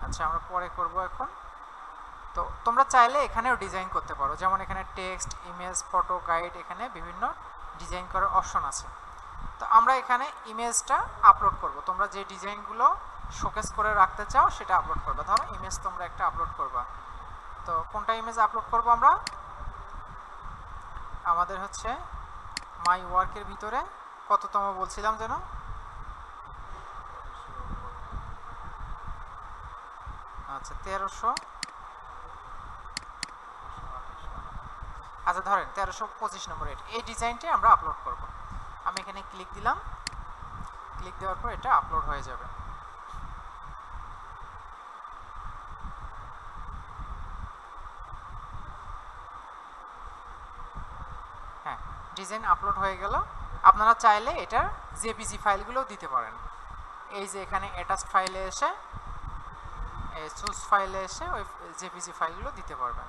আচ্ছা আমরা পরে করব এখন। তো তোমরা চাইলে এখানেও ডিজাইন করতে পারো, যেমন এখানে টেক্সট, ইমেজ, ফটো, গাইড, এখানে বিভিন্ন ডিজাইন করার অপশন আছে। তো আমরা এখানে ইমেজটা আপলোড করব, তোমরা যে ডিজাইনগুলো শোকেস করে রাখতে চাও সেটা আপলোড করবে। ধরো ইমেজ তোমরা একটা আপলোড করবা, তো কোনটা ইমেজ আপলোড করব আমরা? আমাদের হচ্ছে মাই ওয়ার্কের ভিতরে কততম বলছিলাম যেন, আচ্ছা 1300, আচ্ছা ধরেন 1325 নম্বর এই ডিজাইনটাই আমরা আপলোড করব। আমি এখানে ক্লিক দিলাম, ক্লিক দেওয়ার পর এটা আপলোড হয়ে যাবে। হ্যাঁ, ডিজাইন আপলোড হয়ে গেল। আপনারা চাইলে এটার জেপিজি ফাইলগুলোও দিতে পারেন। এই যে এখানে অ্যাটাচড ফাইলে এসে, চুজ ফাইলে এসে ওই জেপিজি ফাইলগুলো দিতে পারবেন।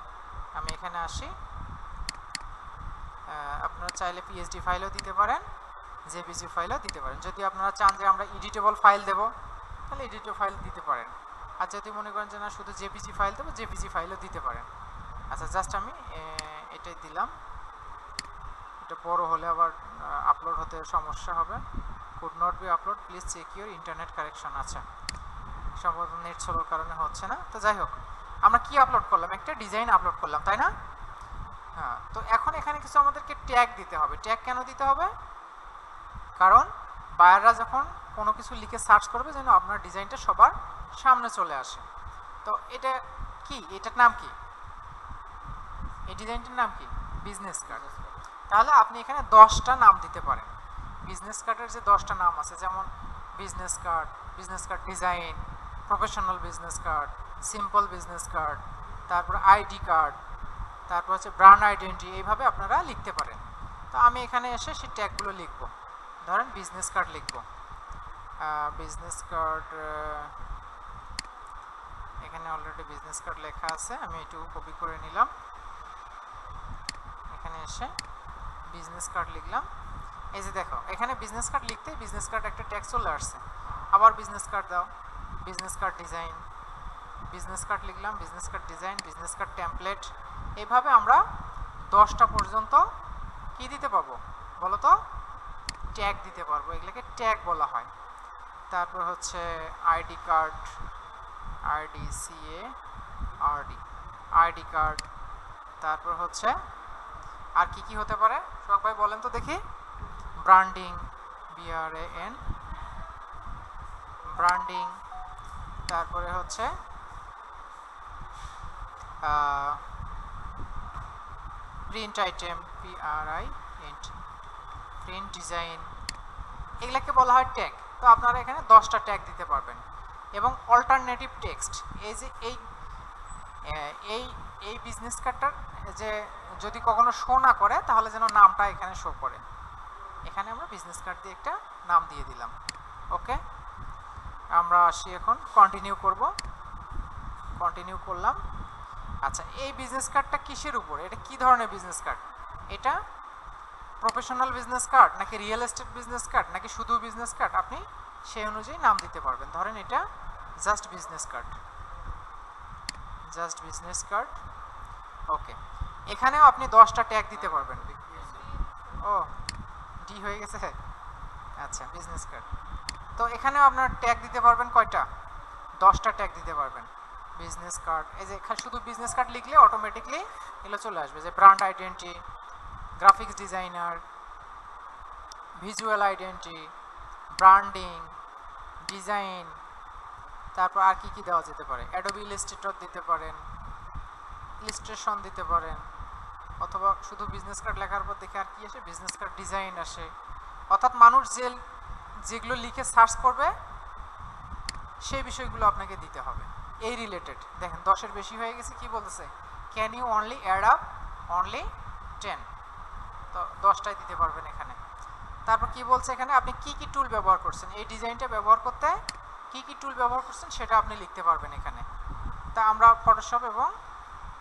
আমি এখানে আসি, আপনারা চাইলে পিএসডি ফাইলও দিতে পারেন, জেপিজি ফাইলও দিতে পারেন। যদি আপনারা চান যে আমরা এডিটেবল ফাইল দেব, তাহলে এডিটেবল ফাইল দিতে পারেন। আর যদি মনে করেন যে না শুধু জেপিজি ফাইল দেবো, জেপিজি ফাইলও দিতে পারেন। আচ্ছা জাস্ট আমি এটাই দিলাম। এটা বড় হলে আবার আপলোড হতে সমস্যা হবে। Could not be upload, please check your internet connection. আচ্ছা সম্ভবত নেট স্লোর কারণে হচ্ছে না। তো যাই হোক, আমরা কি আপলোড করলাম? একটা ডিজাইন আপলোড করলাম, তাই না? হ্যাঁ, তো এখন এখানে কিছু আমাদেরকে ট্যাগ দিতে হবে। ট্যাগ কেন দিতে হবে? কারণ বায়াররা যখন কোনো কিছু লিখে সার্চ করবে যেন আপনার ডিজাইনটা সবার সামনে চলে আসে। তো এটা কি, এটার নাম কি? এই ডিজাইনটার নাম কি? Business card. তাহলে আপনি এখানে 10টা নাম দিতে পারেন। বিজনেস কার্ডের যে 10টা নাম আছে, যেমন business card, business card design, professional business card, simple business card, তারপর আইডি কার্ড, তারপর হচ্ছে ব্র্যান্ড আইডেন্টি, এইভাবে আপনারা লিখতে পারেন। তো আমি এখানে এসে সেই ট্যাগগুলো লিখব। ধরেন বিজনেস কার্ড লিখব, বিজনেস কার্ড, এখানে অলরেডি বিজনেস কার্ড লেখা আছে, আমি একটু কপি করে নিলাম। এখানে এসে বিজনেস কার্ড লিখলাম। এই যে দেখো এখানে বিজনেস কার্ড লিখতেই বিজনেস কার্ড একটা ট্যাগ চলে আসছে। আবার বিজনেস কার্ড দাও, business card design, business card লিখলাম, business card design, business card template. এইভাবে আমরা 10টা পর্যন্ত কি দিতে পারবো বলো তো? ট্যাগ দিতে পারবো, এগুলোকে ট্যাগ বলা হয়। তারপর হচ্ছে ID card, ID ID card. তারপর হচ্ছে আর কি কি হতে পারে সবাই বলেন তো দেখি? Branding, BRAN, branding. তারপরে হচ্ছে print item, PRINT, print design, এগুলাকে বলা হয় ট্যাগ। তো আপনারা এখানে 10টা ট্যাগ দিতে পারবেন। এবং অল্টারনেটিভ টেক্সট, এই যে এই এই বিজনেস কার্ডটার যে যদি কখনো শো না করে তাহলে যেন নামটা এখানে শো করে। এখানে আমরা বিজনেস কার্ড দিয়ে একটা নাম দিয়ে দিলাম। ওকে, আমরা আসি এখন কন্টিনিউ করব। কন্টিনিউ করলাম। আচ্ছা এই বিজনেস কার্ডটা কিসের উপর? এটা কি ধরনের বিজনেস কার্ড? এটা প্রফেশনাল বিজনেস কার্ড নাকি রিয়েল এস্টেট বিজনেস কার্ড নাকি শুধু বিজনেস কার্ড? আপনি সেই অনুযায়ী নাম দিতে পারবেন। ধরেন এটা just business card, just business card. Okay, এখানেও আপনি 10টা ট্যাগ দিতে পারবেন। ও ডি হয়ে গেছে। আচ্ছা বিজনেস কার্ড, তো এখানেও আপনার ট্যাগ দিতে পারবেন কয়টা? 10টা ট্যাগ দিতে পারবেন। বিজনেস কার্ড, এই যে শুধু বিজনেস কার্ড লিখলে অটোমেটিকলি এগুলো চলে আসবে, যে brand identity, graphics designer, visual identity, branding, design. তারপর আর কি কি দেওয়া যেতে পারে? অ্যাডোবি ইলাস্ট্রেটর দিতে পারেন, ইলাস্ট্রেশন দিতে পারেন, অথবা শুধু বিজনেস কার্ড লেখার পর দেখে আর কি আসে? বিজনেস কার্ড ডিজাইন আসে। অর্থাৎ মানুষ যেগুলো লিখে সার্চ করবে সেই বিষয়গুলো আপনাকে দিতে হবে এই রিলেটেড। দেখেন 10-এর বেশি হয়ে গেছে। কি বলতেছে? Can you only add up only 10, তো 10টাই দিতে পারবেন এখানে। তারপর কি বলছে এখানে? আপনি কি কি টুল ব্যবহার করছেন, এই ডিজাইনটা ব্যবহার করতে কি কি টুল ব্যবহার করছেন সেটা আপনি লিখতে পারবেন এখানে। তা আমরা ফটোশপ এবং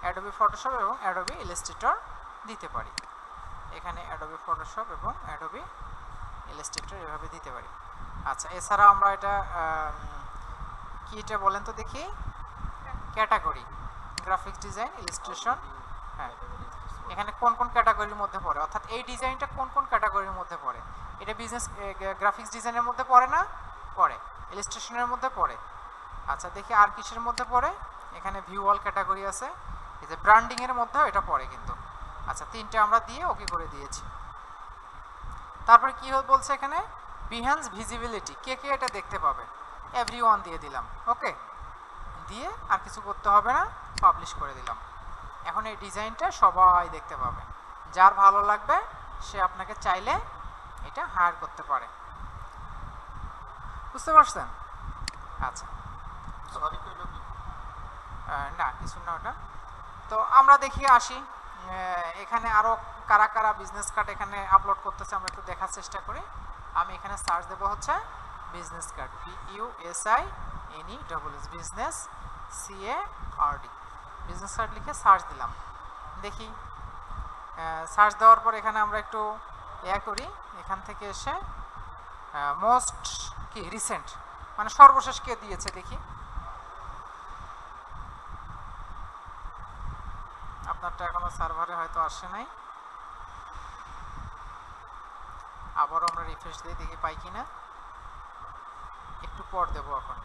অ্যাডোবি ফটোশপ এবং অ্যাডোবি ইলাস্ট্রেটর দিতে পারি। এখানে অ্যাডোবি ফটোশপ এবং অ্যাডোবি ইলাস্ট্রেটর এভাবে দিতে পারি। আচ্ছা এছাড়া আমরা এটা কি এটা বলেন তো দেখি? Category, graphics design, illustration. হ্যাঁ, এখানে কোন কোন ক্যাটাগরির মধ্যে পড়ে, অর্থাৎ এই ডিজাইনটা কোন কোন ক্যাটাগরির মধ্যে পড়ে। এটা বিজনেস গ্রাফিক্স ডিজাইনের মধ্যে পড়ে না? পড়ে। ইলাস্ট্রেশনের মধ্যে পড়ে। আচ্ছা দেখি আর কিসের মধ্যে পড়ে। এখানে ভিউ অল ক্যাটাগরি আছে, এই যে ব্র্যান্ডিং এর মধ্যেও এটা পড়ে কিন্তু। আচ্ছা, তিনটে আমরা দিয়ে ওকে করে দিয়েছি। তারপরে কি বলছে এখানে, বিহেন্স ভিজিবিলিটি, কে কে এটা দেখতে পাবে, এভরিওয়ান দিয়ে দিলাম। ওকে, দিয়ে আর কিছু করতে হবে না, পাবলিশ করে দিলাম। এখন এই ডিজাইনটা সবাই দেখতে পাবে, যার ভালো লাগবে সে আপনাকে চাইলে এটা হায়ার করতে পারে। বুঝতে পারছেন? আচ্ছা, না কিছু না ওটা। তো আমরা দেখি আসি এখানে আরো কারা কারা বিজনেস কার্ড এখানে আপলোড করতেছে, আমরা একটু দেখার চেষ্টা করি। আমি এখানে সার্চ দেবো হচ্ছে business card, BUSINESS, business CARD, business card লিখে সার্চ দিলাম। দেখি সার্চ দেওয়ার পর এখানে আমরা একটু করি, এখান থেকে এসে মোস্ট কি রিসেন্ট, মানে সর্বশেষ কে দিয়েছে দেখি। আপনারটা এখনো সার্ভারে হয়তো আসে নাই, আবারও আমরা রিফ্রেশ দিয়ে দেখি পাই কিনা, একটু পর দেবো এখন।